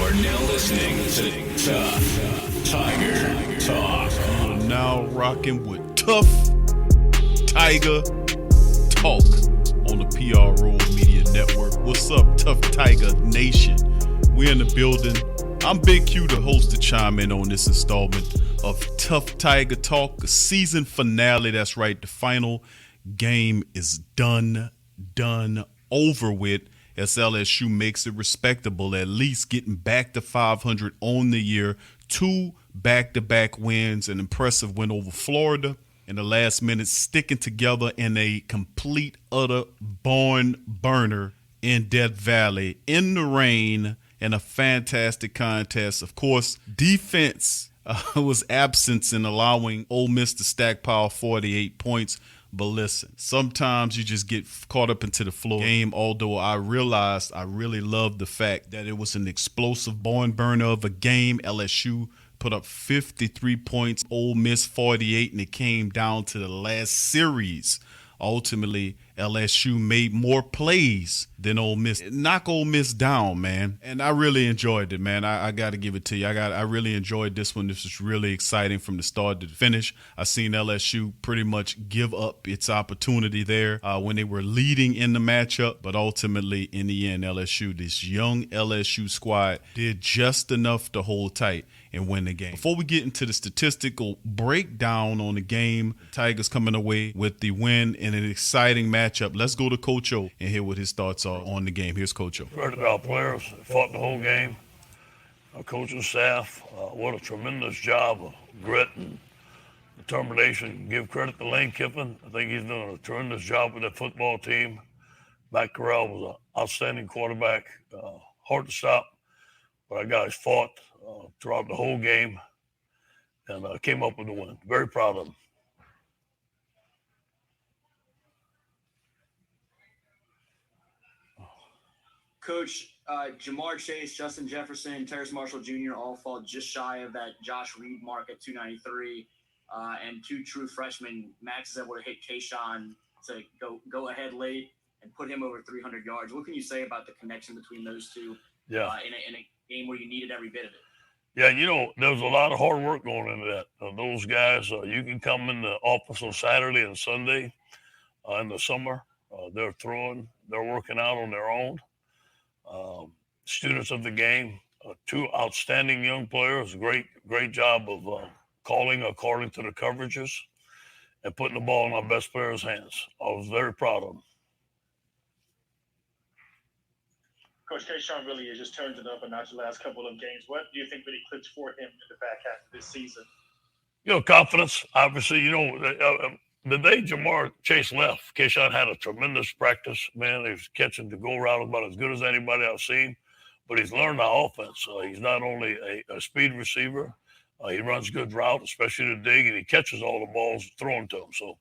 You're now listening to Tough Tiger Talk. You're now rocking with Tough Tiger Talk on the PRO Media Network. What's up, Tough Tiger Nation? We're in the building. I'm Big Q, the host, to chime in on this installment of Tough Tiger Talk, the season finale. That's right, the final game is done, over with, as LSU makes it respectable, at least getting back to 500 on the year. 2 back-to-back wins, an impressive win over Florida in the last minute, sticking together in a complete, utter barn burner in Death Valley in the rain, in a fantastic contest. Of course, defense was absent in allowing Ole Miss to stack pile 48 points. But listen, sometimes you just get caught up into the flow game, although I realized I really loved the fact that it was an explosive barn burner of a game. LSU put up 53 points, Ole Miss 48, and it came down to the last series. Ultimately, LSU made more plays than Ole Miss. Knock Ole Miss down, man. And I really enjoyed it, man. I got to give it to you. I really enjoyed this one. This was really exciting from the start to the finish. I seen LSU pretty much give up its opportunity there when they were leading in the matchup. But ultimately, in the end, LSU, this young LSU squad, did just enough to hold tight and win the game. Before we get into the statistical breakdown on the game, Tigers coming away with the win in an exciting matchup. Let's go to Coach O and hear what his thoughts are on the game. Here's Coach O. Credit our players, fought the whole game. Our coaching staff, what a tremendous job of grit and determination. Give credit to Lane Kiffin. I think he's done a tremendous job with that football team. Matt Corral was an outstanding quarterback. Hard to stop, but our guys fought throughout the whole game and came up with the win. Very proud of them. Coach, Jamar Chase, Justin Jefferson, Terrace Marshall Jr. all fall just shy of that Josh Reed mark at 293. And 2 true freshmen, Max is able to hit Kayshawn to go ahead late and put him over 300 yards. What can you say about the connection between those two in a game where you needed every bit of it? Yeah, there was a lot of hard work going into that. Those guys, you can come in the office on Saturday and Sunday in the summer. They're throwing, they're working out on their own. Students of the game, 2 outstanding young players, great job of calling according to the coverages and putting the ball in our best players' hands. I was very proud of them. Coach Kayshawn really has just turned it up a notch the last couple of games. What do you think really clicked for him in the back half of this season? Confidence, obviously. The day Jamar Chase left, Kayshawn had a tremendous practice. Man, he was catching the go route about as good as anybody I've seen. But he's learned the offense. He's not only a speed receiver, he runs good route, especially the dig, and he catches all the balls thrown to him. So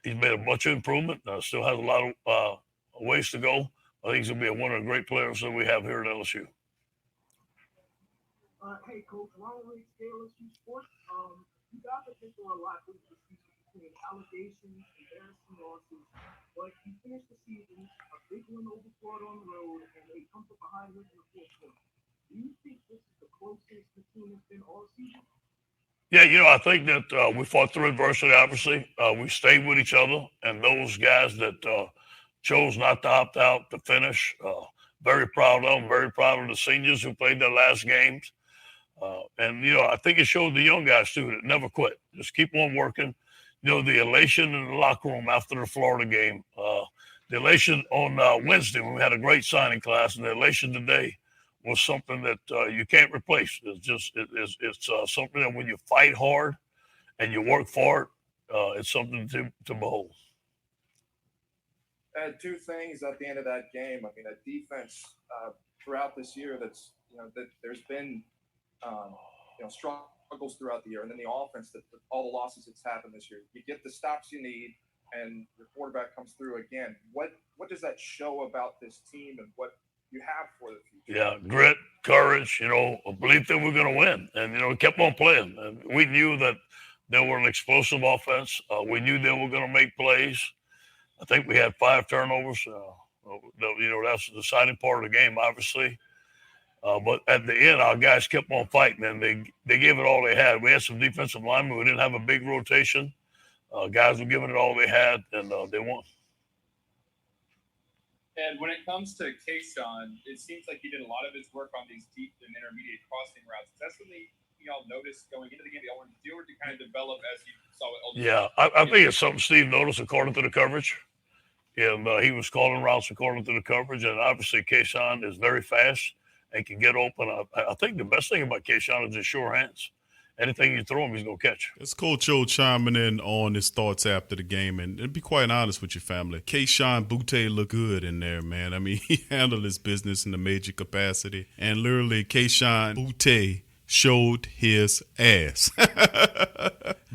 he's made a bunch of improvement. Still has a lot of ways to go. I think he's going to be one of the great players that we have here at LSU. Hey, Coach, Ronald Riggs, LSU Sports. You guys have been through a lot this season between allegations, embarrassing losses, but you finished the season a big win over Florida on the road, and they come from behind us in the fourth quarter. Do you think this is the closest the team has been all season? Yeah, I think that we fought through adversity, obviously. We stayed with each other, and those guys that chose not to opt out to finish. Very proud of them. Very proud of the seniors who played their last games. And I think it showed the young guys, too, that never quit. Just keep on working. The elation in the locker room after the Florida game. The elation on Wednesday when we had a great signing class, and the elation today was something that you can't replace. It's something that when you fight hard and you work for it, it's something to behold. Two things at the end of that game. I mean, a defense throughout this year that there's been struggles throughout the year, and then the offense that all the losses that's happened this year. You get the stops you need, and your quarterback comes through again. What does that show about this team and what you have for the future? Yeah, grit, courage. A belief that we're going to win, and kept on playing. And we knew that they were an explosive offense. We knew they were going to make plays. I think we had 5 turnovers. That's the deciding part of the game, obviously. But at the end, our guys kept on fighting, and they gave it all they had. We had some defensive linemen. We didn't have a big rotation. Guys were giving it all they had, and they won. And when it comes to Kayshawn, it seems like he did a lot of his work on these deep and intermediate crossing routes. Is that something y'all noticed going into the game that y'all wanted to do, or to kind of develop as you saw it? Yeah, I think it's something Steve noticed according to the coverage. And he was calling routes according to the coverage. And obviously, Kayshawn is very fast and can get open. I think the best thing about Kayshawn is his sure hands. Anything you throw him, he's going to catch. It's Coach O chiming in on his thoughts after the game. And to be quite honest with your family, Kayshawn Boutte looked good in there, man. I mean, he handled his business in a major capacity. And literally, Kayshawn Boutte showed his ass.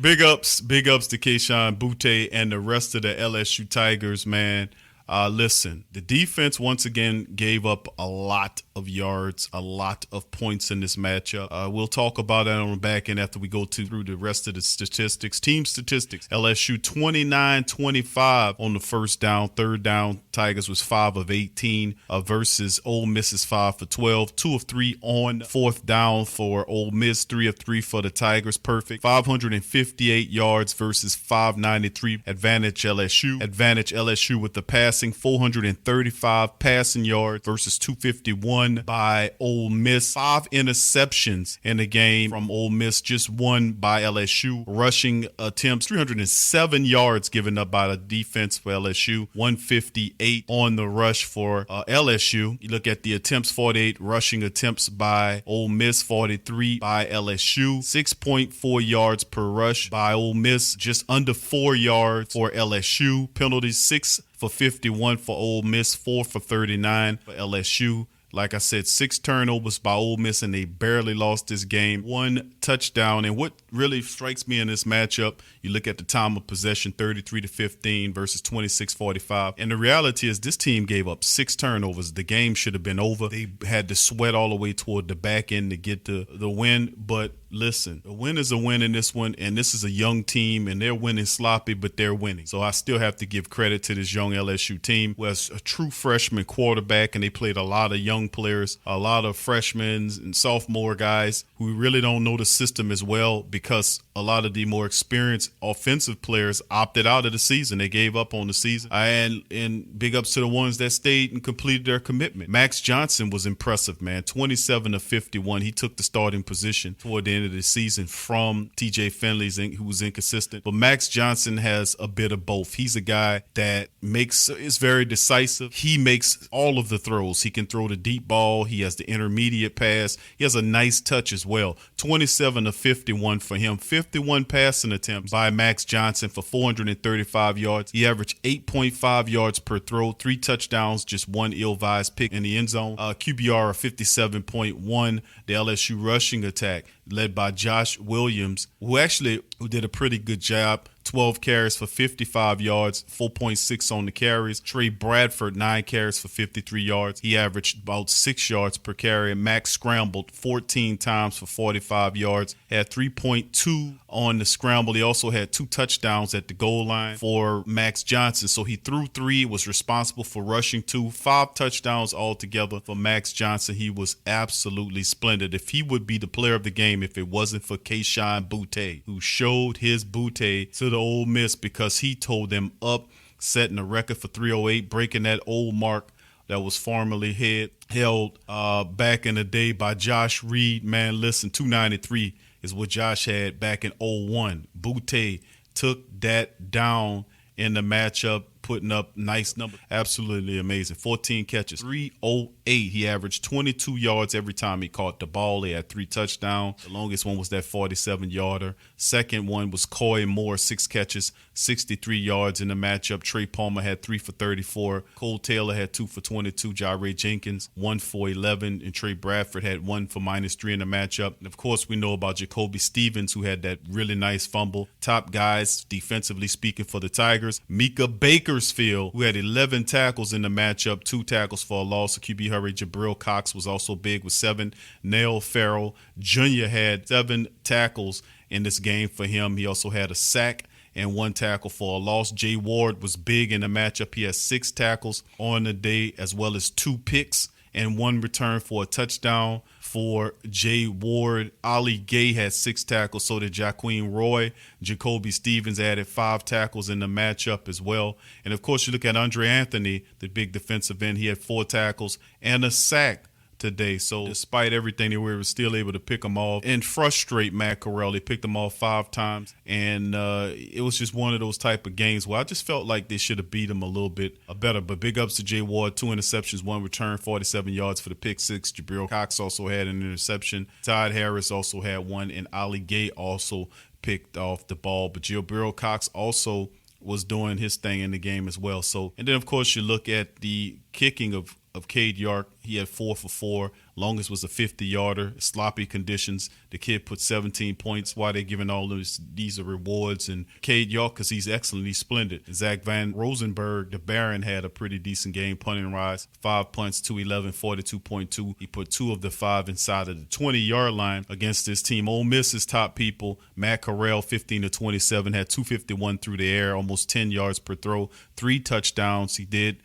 Big ups to Kayshawn Boutte and the rest of the LSU Tigers, man. Listen, the defense once again gave up a lot of yards, a lot of points in this matchup. We'll talk about that on the back end after we go through the rest of the statistics. Team statistics, LSU 29-25 on the first down. Third down, Tigers was 5 of 18 versus Ole Miss is 5 for 12. 2 of 3 on fourth down for Ole Miss, 3 of 3 for the Tigers. Perfect. 558 yards versus 593. Advantage LSU with the passing, 435 passing yards versus 251 by Ole Miss. 5 interceptions in the game from Ole Miss, just 1 by LSU. Rushing attempts, 307 yards given up by the defense for LSU, 158 on the rush for LSU. You look at the attempts, 48 rushing attempts by Ole Miss, 43 by LSU. 6.4 yards per rush by Ole Miss, just under 4 yards for LSU. Penalties, 6 for 51 for Ole Miss, 4 for 39 for LSU. Like I said, 6 turnovers by Ole Miss, and they barely lost this game. 1 touchdown. And what really strikes me in this matchup, you look at the time of possession, 33-15 versus 26-45. And the reality is this team gave up 6 turnovers. The game should have been over. They had to sweat all the way toward the back end to get the win. But listen, a win is a win in this one, and this is a young team, and they're winning sloppy, but they're winning. So I still have to give credit to this young LSU team, who has a true freshman quarterback, and they played a lot of young players, a lot of freshmen and sophomore guys who really don't know the system as well, because a lot of the more experienced offensive players opted out of the season. They gave up on the season. And big ups to the ones that stayed and completed their commitment. Max Johnson was impressive, man. 27 of 51. He took the starting position toward the end of the season from TJ Finley, who was inconsistent. But Max Johnson has a bit of both. He's a guy that is very decisive. He makes all of the throws. He can throw the deep ball. He has the intermediate pass. He has a nice touch as well. 27 of 51 for him. 51 passing attempts by Max Johnson for 435 yards. He averaged 8.5 yards per throw, 3 touchdowns, just 1 ill-advised pick in the end zone. QBR of 57.1. The LSU rushing attack led by Josh Williams, who did a pretty good job. 12 carries for 55 yards, 4.6 on the carries. Trey Bradford, 9 carries for 53 yards. He averaged about 6 yards per carry. Max scrambled 14 times for 45 yards, had 3.2 on the scramble. He also had 2 touchdowns at the goal line for Max Johnson. So he threw 3, was responsible for rushing 2, 5 touchdowns altogether for Max Johnson. He was absolutely splendid. If he would be the player of the game if it wasn't for Kayshawn Boutte, who showed his Boutte to the Ole Miss, because he towed them up, setting a record for 308, breaking that old mark that was formerly held back in the day by Josh Reed. Man, listen, 293 is what Josh had back in 01. Boutte took that down in the matchup, putting up nice numbers. Absolutely amazing. 14 catches, 308. He averaged 22 yards every time he caught the ball. He had 3 touchdowns. The longest one was that 47-yarder. Second one was Coy Moore, 6 catches, 63 yards in the matchup. Trey Palmer had 3 for 34. Cole Taylor had 2 for 22. Jaire Jenkins, 1 for 11. And Trey Bradford had 1 for -3 in the matchup. And of course, we know about Jacoby Stevens, who had that really nice fumble. Top guys, defensively speaking, for the Tigers. Mika Bakersfield, who had 11 tackles in the matchup, 2 tackles for a loss. QB Hurry Jabril Cox was also big with 7. Nell Farrell Jr. had 7 tackles in this game for him. He also had a sack and 1 tackle for a loss. Jay Ward was big in the matchup. He had 6 tackles on the day, as well as 2 picks and 1 return for a touchdown for Jay Ward. Ali Gay had 6 tackles, so did Jaqueen Roy. Jacoby Stevens added 5 tackles in the matchup as well. And, of course, you look at Andre Anthony, the big defensive end. He had 4 tackles and a sack today. So despite everything, they were still able to pick them off and frustrate Matt Corral. They picked them off 5 times, and it was just one of those type of games where I just felt like they should have beat them a little bit better. But big ups to Jay Ward, 2 interceptions, 1 return, 47 yards for the pick 6. Jabril Cox also had an interception. Todd Harris also had 1, and Ali Gay also picked off the ball. But Jabril Cox also was doing his thing in the game as well. So, and then of course you look at the kicking of Cade York. He had 4 for 4. Longest was a 50-yarder. Sloppy conditions. The kid put 17 points. Why they giving all these rewards? And Cade York, because he's excellent, he's splendid. Zach Van Rosenberg, the Baron, had a pretty decent game. Punting rise, 5 punts, 211, 42.2. He put 2 of the 5 inside of the 20-yard line against his team. Ole Miss's top people, Matt Corral, 15 to 27, had 251 through the air, almost 10 yards per throw, 3 touchdowns. He did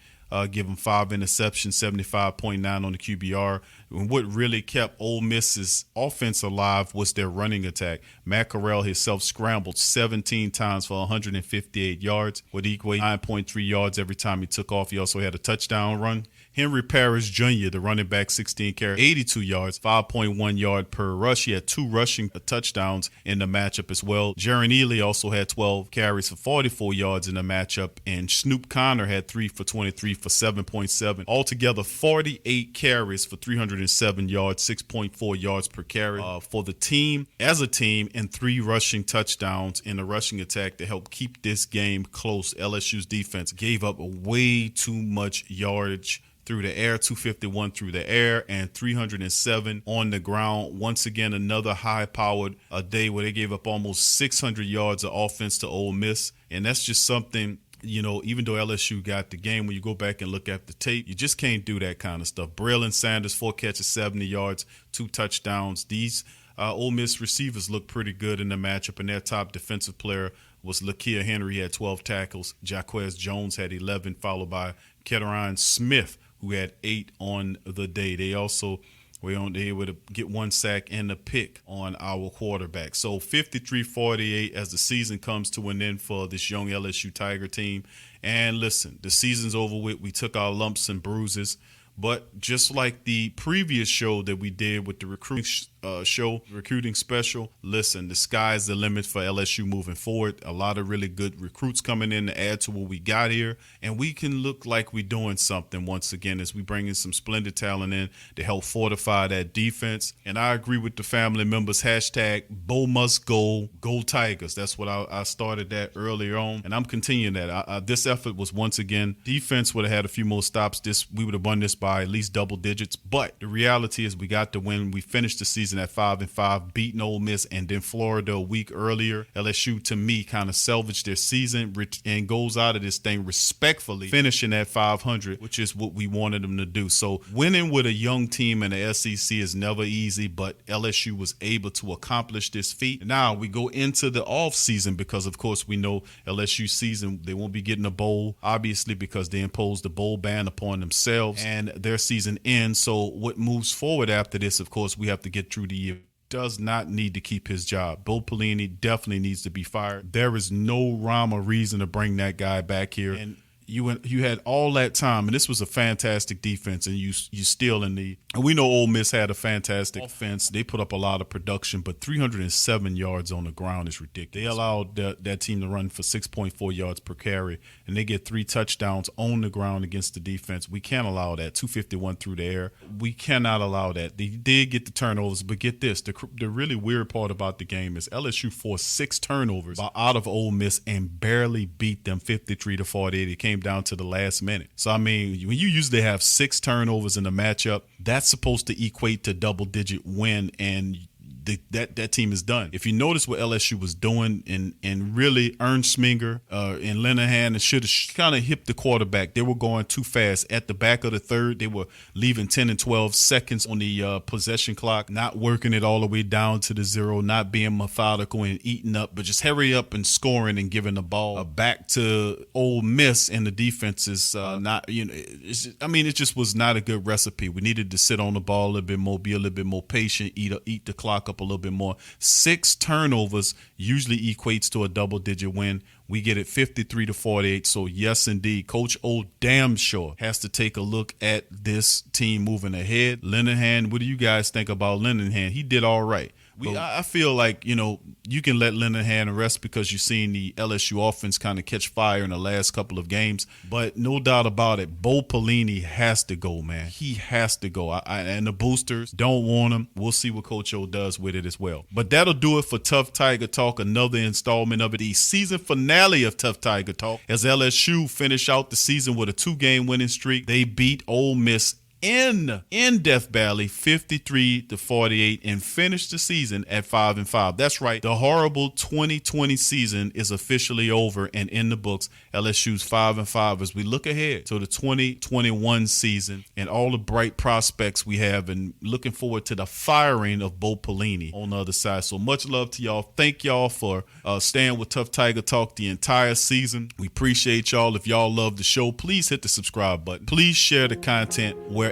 give him 5 interceptions, 75.9 on the QBR. And what really kept Ole Miss's offense alive was their running attack. Matt Corral himself scrambled 17 times for 158 yards, would equal 9.3 yards every time he took off. He also had a touchdown run. Henry Parrish Jr., the running back, 16 carries, 82 yards, 5.1 yard per rush. He had 2 rushing touchdowns in the matchup as well. Jaron Ely also had 12 carries for 44 yards in the matchup, and Snoop Connor had 3 for 23 for 7.7. Altogether, 48 carries for 307 yards, 6.4 yards per carry for the team as a team, and 3 rushing touchdowns in the rushing attack to help keep this game close. LSU's defense gave up way too much yardage through the air, 251 through the air and 307 on the ground. Once again, another high-powered day where they gave up almost 600 yards of offense to Ole Miss. And that's just something, you know, even though LSU got the game, when you go back and look at the tape, you just can't do that kind of stuff. Braylon Sanders, 4 catches, 70 yards, 2 touchdowns. These Ole Miss receivers look pretty good in the matchup, and their top defensive player was Lakia Henry. He had 12 tackles. Jaquez Jones had 11, followed by Keteron Smith, who had 8 on the day. They also were able to get 1 sack and a pick on our quarterback. So 53-48 as the season comes to an end for this young LSU Tiger team. And listen, the season's over with. We took our lumps and bruises. But just like the previous show that we did with the recruiting special, listen, the sky's the limit for LSU moving forward. A lot of really good recruits coming in to add to what we got here. And we can look like we're doing something once again as we bring in some splendid talent in to help fortify that defense. And I agree with the family members, hashtag Bo must go Tigers. That's what I started that earlier on. And I'm continuing that. This effort was once again, defense would have had a few more stops. We would have won this by at least double digits. But the reality is we got the win. We finished the season at 5-5, beating Ole Miss, and then Florida a week earlier. LSU, to me, kind of salvaged their season and goes out of this thing respectfully, finishing at 500, which is what we wanted them to do. So winning with a young team in the SEC is never easy, but LSU was able to accomplish this feat. Now we go into the off season because, of course, we know LSU season, they won't be getting a bowl, obviously, because they imposed the bowl ban upon themselves, and their season ends. So what moves forward after this, of course, we have to get through the year. Does not need to keep his job. Bo Pelini definitely needs to be fired. There is no rhyme or reason to bring that guy back here. And you had all that time, and this was a fantastic defense, and you still in the. And we know Ole Miss had a fantastic offense. They put up a lot of production, but 307 yards on the ground is ridiculous. They allowed that team to run for 6.4 yards per carry, and they get 3 touchdowns on the ground against the defense. We can't allow that. 251 through the air. We cannot allow that. They did get the turnovers, but get this: the really weird part about the game is LSU forced 6 turnovers out of Ole Miss and barely beat them 53-48. It came down to the last minute. So, I mean, when you usually have 6 turnovers in a matchup, that's supposed to equate to double-digit win, and that team is done. If you notice what LSU was doing, and really Ernst Sminger and Linehan should have kind of hipped the quarterback. They were going too fast. At the back of the third, they were leaving 10 and 12 seconds on the possession clock, not working it all the way down to the zero, not being methodical and eating up, but just hurry up and scoring and giving the ball back to Ole Miss, and the defense is not, it just was not a good recipe. We needed to sit on the ball a little bit more, be a little bit more patient, eat the clock up a little bit more. 6 turnovers usually equates to a double-digit win. We get it 53-48. So yes, indeed, Coach O damn sure has to take a look at this team moving ahead. Linehan, what do you guys think about Linehan? He did all right. I feel like, you can let Linehan rest because you've seen the LSU offense kind of catch fire in the last couple of games. But no doubt about it, Bo Pelini has to go, man. He has to go. And the boosters don't want him. We'll see what Coach O does with it as well. But that'll do it for Tough Tiger Talk, another installment of it. The season finale of Tough Tiger Talk, as LSU finish out the season with a 2-game winning streak. They beat Ole Miss in Death Valley 53-48 and finished the season at 5-5. That's right. The horrible 2020 season is officially over and in the books. LSU's 5-5 as we look ahead to the 2021 season and all the bright prospects we have, and looking forward to the firing of Bo Pelini on the other side. So much love to y'all. Thank y'all for staying with Tough Tiger Talk the entire season. We appreciate y'all. If y'all love the show, please hit the subscribe button. Please share the content wherever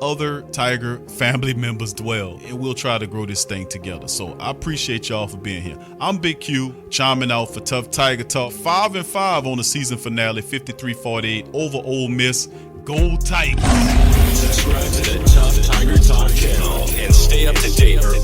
other Tiger family members dwell, and we'll try to grow this thing together. So I appreciate y'all for being here. I'm Big Q, chiming out for Tough Tiger Talk. 5-5 on the season finale, 53-48 over Ole Miss. Go Tigers! Subscribe to the Tough Tiger Talk channel and stay up to date for